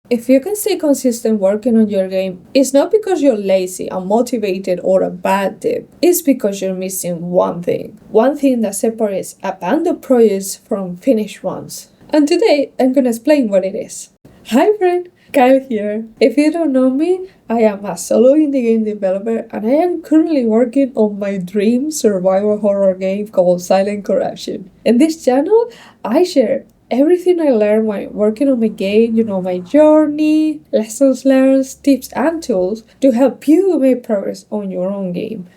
If you can stay consistent working on your game, it's not because you're lazy, unmotivated, or a bad tip. It's because you're missing one thing. One thing that separates abandoned projects from finished ones. And today, I'm gonna explain what it is. Hi friend, Kyle here. If you don't know me, I am a solo indie game developer and I am currently working on my dream survival horror game called Silent Corruption. In this channel, I share everything I learned while working on my game, my journey, lessons learned, tips and tools to help you make progress on your own game.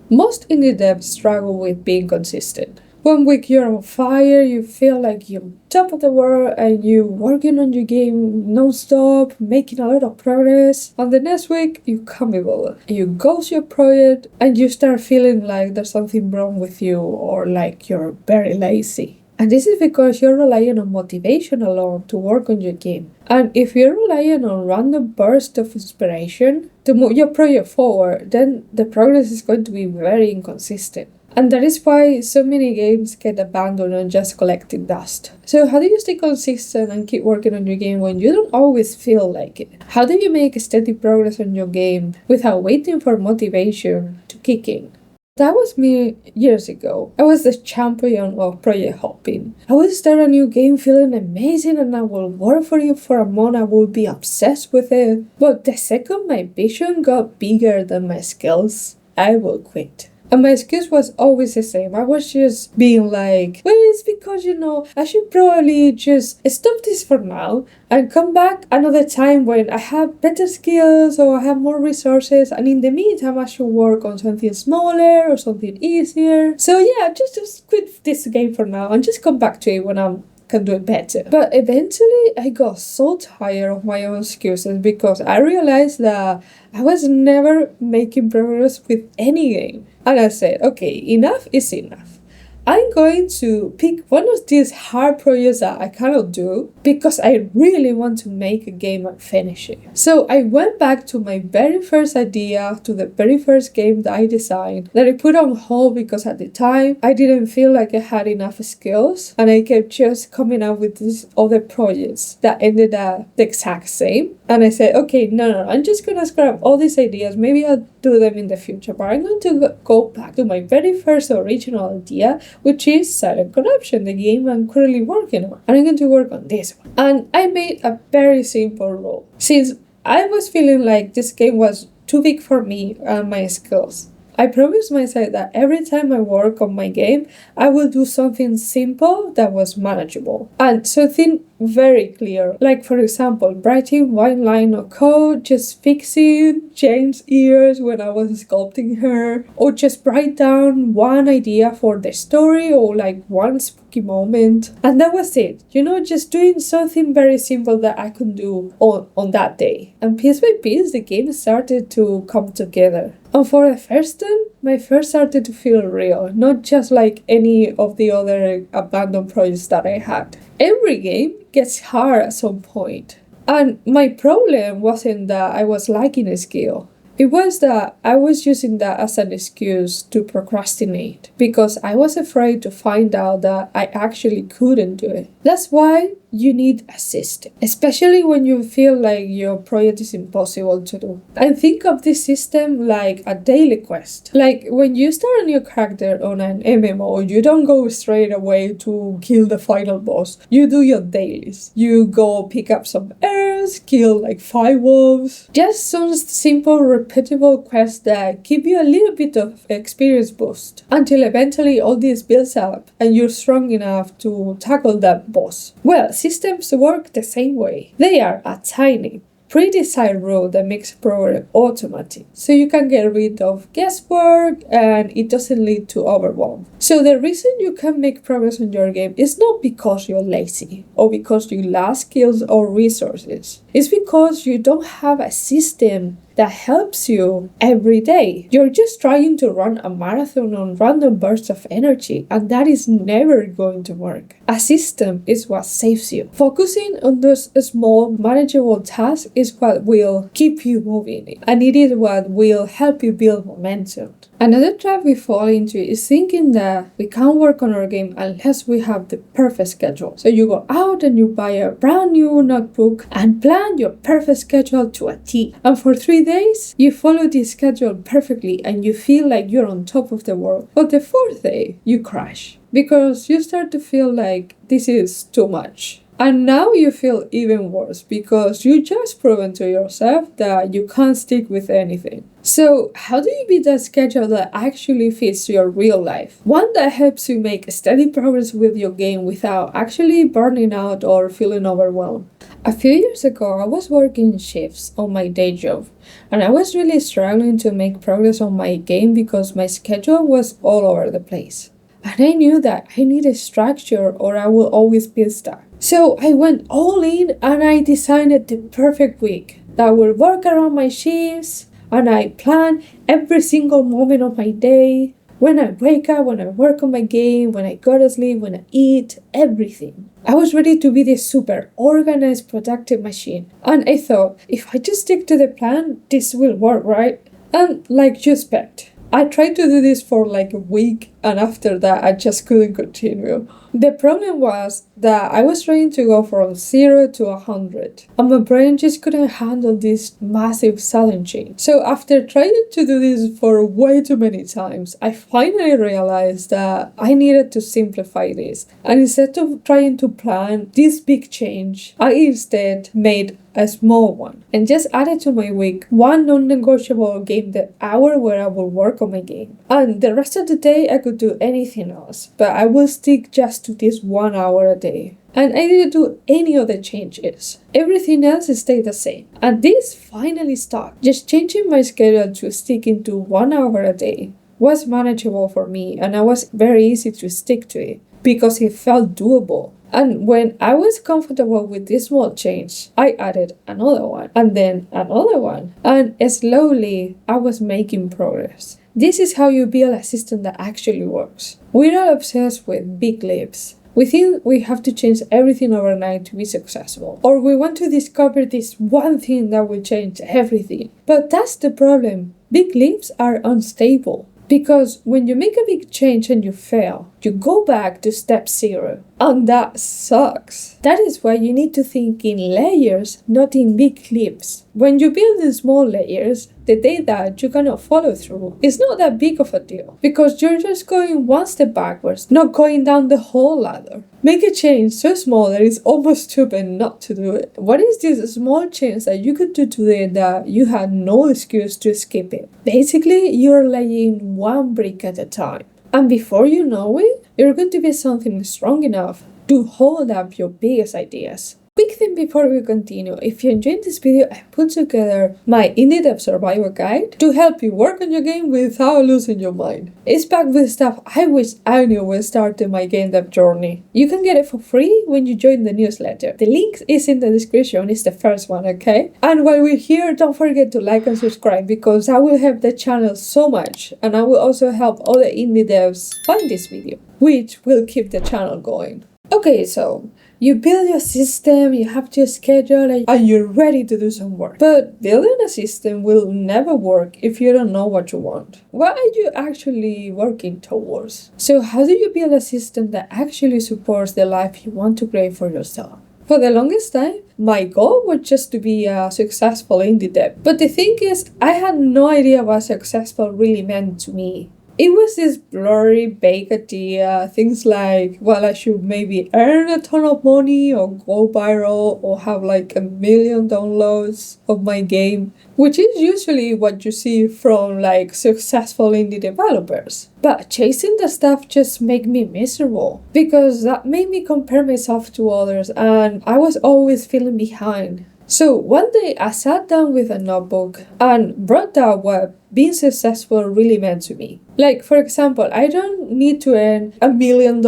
Most indie devs struggle with being consistent. One week you're on fire, you feel like you're top of the world and you're working on your game non-stop, making a lot of progress. And the next week you can't be bothered. You ghost your project and you start feeling like there's something wrong with you or like you're very lazy. And this is because you're relying on motivation alone to work on your game. And if you're relying on random bursts of inspiration to move your project forward, then the progress is going to be very inconsistent. And that is why so many games get abandoned and just collecting dust. So how do you stay consistent and keep working on your game when you don't always feel like it? How do you make steady progress on your game without waiting for motivation to kick in? That was me years ago. I was the champion of project hopping. I would start a new game feeling amazing and I will work for it for a month. I will be obsessed with it. But the second my vision got bigger than my skills, I will quit. And my excuse was always the same. I was just being like, well, it's because, I should probably just stop this for now and come back another time when I have better skills or I have more resources. And in the meantime, I should work on something smaller or something easier. So yeah, just quit this game for now and just come back to it when I can do it better. But eventually I got so tired of my own excuses because I realized that I was never making progress with any game. And I said, okay, enough is enough. I'm going to pick one of these hard projects that I cannot do because I really want to make a game and finish it. So I went back to my very first idea, to the very first game that I designed, that I put on hold because at the time I didn't feel like I had enough skills and I kept just coming up with these other projects that ended up the exact same. And I said, okay, no, I'm just gonna scrap all these ideas. Maybe I'll do them in the future, but I'm going to go back to my very first original idea, which is Silent Corruption, the game I'm currently working on. And I'm going to work on this one. And I made a very simple rule. Since I was feeling like this game was too big for me and my skills, I promised myself that every time I work on my game, I will do something simple that was manageable. And something very clear. Like for example, writing one line of code, just fixing Jane's ears when I was sculpting her, or just write down one idea for the story or like one spooky moment. And that was it. Just doing something very simple that I could do on that day. And piece by piece, the game started to come together. And for the first time, my first started to feel real, not just like any of the other abandoned projects that I had. Every game gets hard at some point. And my problem wasn't that I was lacking a skill. It was that I was using that as an excuse to procrastinate because I was afraid to find out that I actually couldn't do it. That's why you need a system, especially when you feel like your project is impossible to do. And think of this system like a daily quest. Like when you start a new character on an MMO, you don't go straight away to kill the final boss. You do your dailies. You go pick up some herbs, kill like 5 wolves. Just some simple, repeatable quests that give you a little bit of experience boost until eventually all this builds up and you're strong enough to tackle that boss. Well, systems work the same way. They are a tiny, pre-designed rule that makes progress automatic, so you can get rid of guesswork and it doesn't lead to overwhelm. So the reason you can make progress on your game is not because you're lazy or because you lack skills or resources. It's because you don't have a system that helps you every day. You're just trying to run a marathon on random bursts of energy, and that is never going to work. A system is what saves you. Focusing on those small, manageable tasks is what will keep you moving, and it is what will help you build momentum. Another trap we fall into is thinking that we can't work on our game unless we have the perfect schedule. So you go out and you buy a brand new notebook and plan your perfect schedule to a T. And for 3 days, you follow this schedule perfectly and you feel like you're on top of the world. But the 4th day, you crash because you start to feel like this is too much. And now you feel even worse because you just proven to yourself that you can't stick with anything. So how do you build a schedule that actually fits your real life? One that helps you make steady progress with your game without actually burning out or feeling overwhelmed. A few years ago, I was working shifts on my day job, and I was really struggling to make progress on my game because my schedule was all over the place. And I knew that I needed structure or I will always be stuck. So I went all in and I designed the perfect week that will work around my shifts, and I planned every single moment of my day. When I wake up, when I work on my game, when I go to sleep, when I eat, everything. I was ready to be this super organized, productive machine. And I thought, if I just stick to the plan, this will work, right? And like you expect, I tried to do this for like a week, and after that I just couldn't continue. The problem was that I was trying to go from 0 to 100, and my brain just couldn't handle this massive sudden change. So after trying to do this for way too many times, I finally realized that I needed to simplify this. And instead of trying to plan this big change, I instead made a small one and just added to my week one non-negotiable game the hour where I will work on my game. And the rest of the day I could do anything else, but I will stick just to this 1 hour a day. And I didn't do any other changes. Everything else stayed the same. And this finally stuck. Just changing my schedule to sticking to 1 hour a day was manageable for me, and it was very easy to stick to it because it felt doable. And when I was comfortable with this small change, I added another one, and then another one. And slowly, I was making progress. This is how you build a system that actually works. We're all obsessed with big leaps. We think we have to change everything overnight to be successful. Or we want to discover this one thing that will change everything. But that's the problem. Big leaps are unstable. Because when you make a big change and you fail, you go back to step 0. And that sucks. That is why you need to think in layers, not in big leaps. When you build in small layers, the day that you cannot follow through is not that big of a deal. Because you're just going one step backwards, not going down the whole ladder. Make a change so small that it's almost stupid not to do it. What is this small change that you could do today that you had no excuse to skip it? Basically, you're laying one brick at a time. And before you know it, you're going to be something strong enough to hold up your biggest ideas. Quick thing before we continue, if you enjoyed this video, I put together my Indie Dev Survival Guide to help you work on your game without losing your mind. It's packed with stuff I wish I knew when starting my game dev journey. You can get it for free when you join the newsletter. The link is in the description, it's the first one, okay? And while we're here, don't forget to like and subscribe because that will help the channel so much, and I will also help other indie devs find this video, which will keep the channel going. Okay, so you build your system, you have your schedule, and you're ready to do some work. But building a system will never work if you don't know what you want. What are you actually working towards? So how do you build a system that actually supports the life you want to create for yourself? For the longest time, my goal was just to be a successful indie dev. But the thing is, I had no idea what successful really meant to me. It was this blurry, vague idea, things like, well, I should maybe earn a ton of money or go viral or have like 1 million downloads of my game, which is usually what you see from like successful indie developers. But chasing the stuff just made me miserable because that made me compare myself to others and I was always feeling behind. So one day I sat down with a notebook and brought down what being successful really meant to me. Like, for example, I don't need to earn $1 million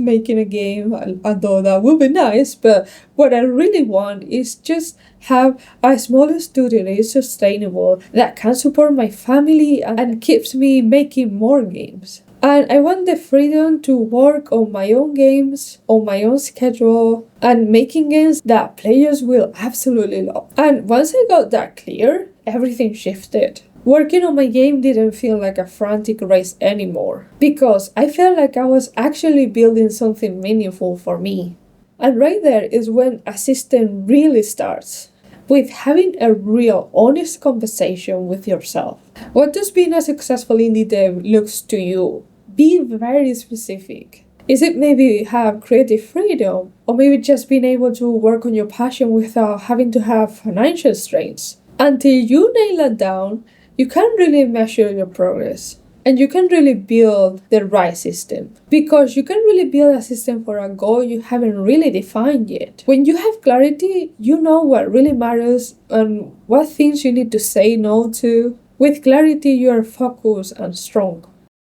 making a game, although that would be nice, but what I really want is just have a small studio that is sustainable, that can support my family and keeps me making more games. And I want the freedom to work on my own games, on my own schedule, and making games that players will absolutely love. And once I got that clear, everything shifted. Working on my game didn't feel like a frantic race anymore, because I felt like I was actually building something meaningful for me. And right there is when a system really starts, with having a real honest conversation with yourself. What does being a successful indie dev looks to you? Be very specific. Is it maybe have creative freedom? Or maybe just being able to work on your passion without having to have financial strains? Until you nail that down, you can't really measure your progress. And you can really build the right system. Because you can really build a system for a goal you haven't really defined yet. When you have clarity, you know what really matters and what things you need to say no to. With clarity, you are focused and strong.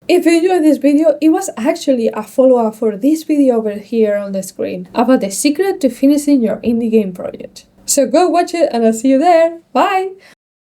If you enjoyed this video, it was actually a follow-up for this video over here on the screen about the secret to finishing your indie game project. So go watch it and I'll see you there. Bye!